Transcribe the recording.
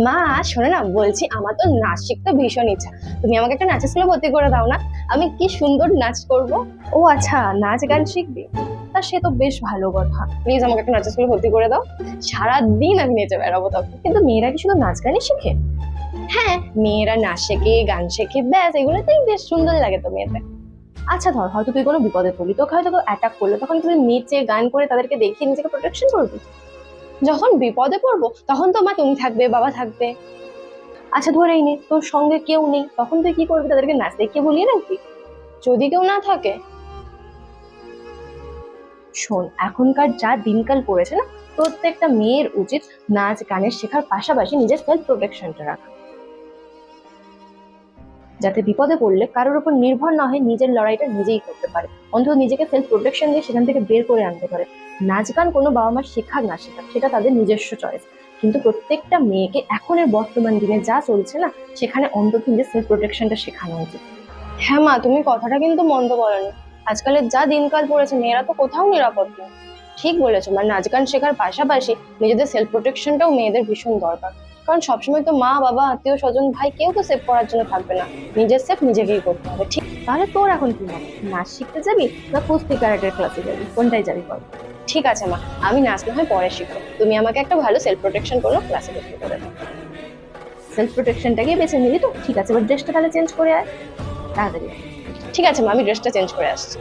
মা, শোনো না, বলছি আমার তো নাচ শিখতে ভীষণ ইচ্ছা। তুমি আমাকে একটা নাচের স্কুলে ভর্তি করে দাও না। আমি কি সুন্দর নাচ করব। ও আচ্ছা, নাচ গান শিখবি? তা সে তো বেশ ভালো কথা। প্লিজ আমাকে একটা নাচের স্কুলে ভর্তি করে দাও। সারাদিন আমি নেচে বেড়াবো তখন। কিন্তু মেয়েরা কি শুধু নাচ গানই শিখে? হ্যাঁ, মেয়েরা নাচ শেখে, গান শেখে, ব্যাস এগুলোতেই বেশ সুন্দর লাগে তো মেয়েদের। আচ্ছা ধর, হয়তো তুই কোনো বিপদে পড়লি, তোকে হয়তো কেউ অ্যাটাক করলো, তখন তুই নেচে গান করে তাদেরকে দেখিয়ে নিজেকে প্রোটেকশন করবি। যখন বিপদে পড়বো তখন তো মা তুমি থাকবে, বাবা থাকবে। আচ্ছা ধরেই নে তোর সঙ্গে কেউ নেই, তখন তুই কি করবি? তাদেরকে নাচ দেখিয়ে বলিয়ে রাখবি? যদি কেউ না থাকে, শোন, এখনকার যা দিনকাল পড়েছে না, প্রত্যেকটা মেয়ের উচিত নাচ গানের শেখার পাশাপাশি নিজের সেলফ প্রোটেকশনটা রাখা, যাতে বিপদে পড়লে কারোর উপর নির্ভর না হয়ে নিজের লড়াইটা নিজেই করতে পারে, অন্তত নিজেকে সেলফ প্রোটেকশন দিয়ে সেখান থেকে বের করে আনতে পারে। নাচ গান কোনো বাবা মা শেখাক না শেখাক, সেটা তাদের নিজস্ব চয়েস, কিন্তু প্রত্যেকটা মেয়েকে এখনের বর্তমান দিনে যা চলছে না, সেখানে অন্তত নিজের সেলফ প্রোটেকশনটা শেখানো উচিত। হ্যাঁ মা, তুমি কথাটা কিন্তু মন্দ বলোনি। আজকালের যা দিনকাল পড়েছে, মেয়েরা তো কোথাও নিরাপদ নয়। ঠিক বলেছো, মানে নাচ গান শেখার পাশাপাশি নিজেদের সেলফ প্রোটেকশনটাও মেয়েদের ভীষণ দরকার। কারণ সবসময় তো মা বাবা আত্মীয় স্বজন ভাই কেউ তো সেভ করার জন্য থাকবে না। নিজের সেভ নিজেকেই করতে হবে। ঠিক, তাহলে তোর এখন কি হবে? নাচ শিখতে যাবি না কুস্তি ক্যারাটের ক্লাসে যাবি? কোনটাই যাবি বল? ঠিক আছে মা, আমি নাচ না হয় পরে শিখবো, তুমি আমাকে একটা ভালো সেলফ প্রোটেকশন কোনো ক্লাসে ভর্তি করে দাও। সেলফ প্রোটেকশনটাকে বেছে নিলি তো, ঠিক আছে, এবার ড্রেসটা তাহলে চেঞ্জ করে আয় তাড়াতাড়ি। ঠিক আছে মা, আমি ড্রেসটা চেঞ্জ করে আসছি।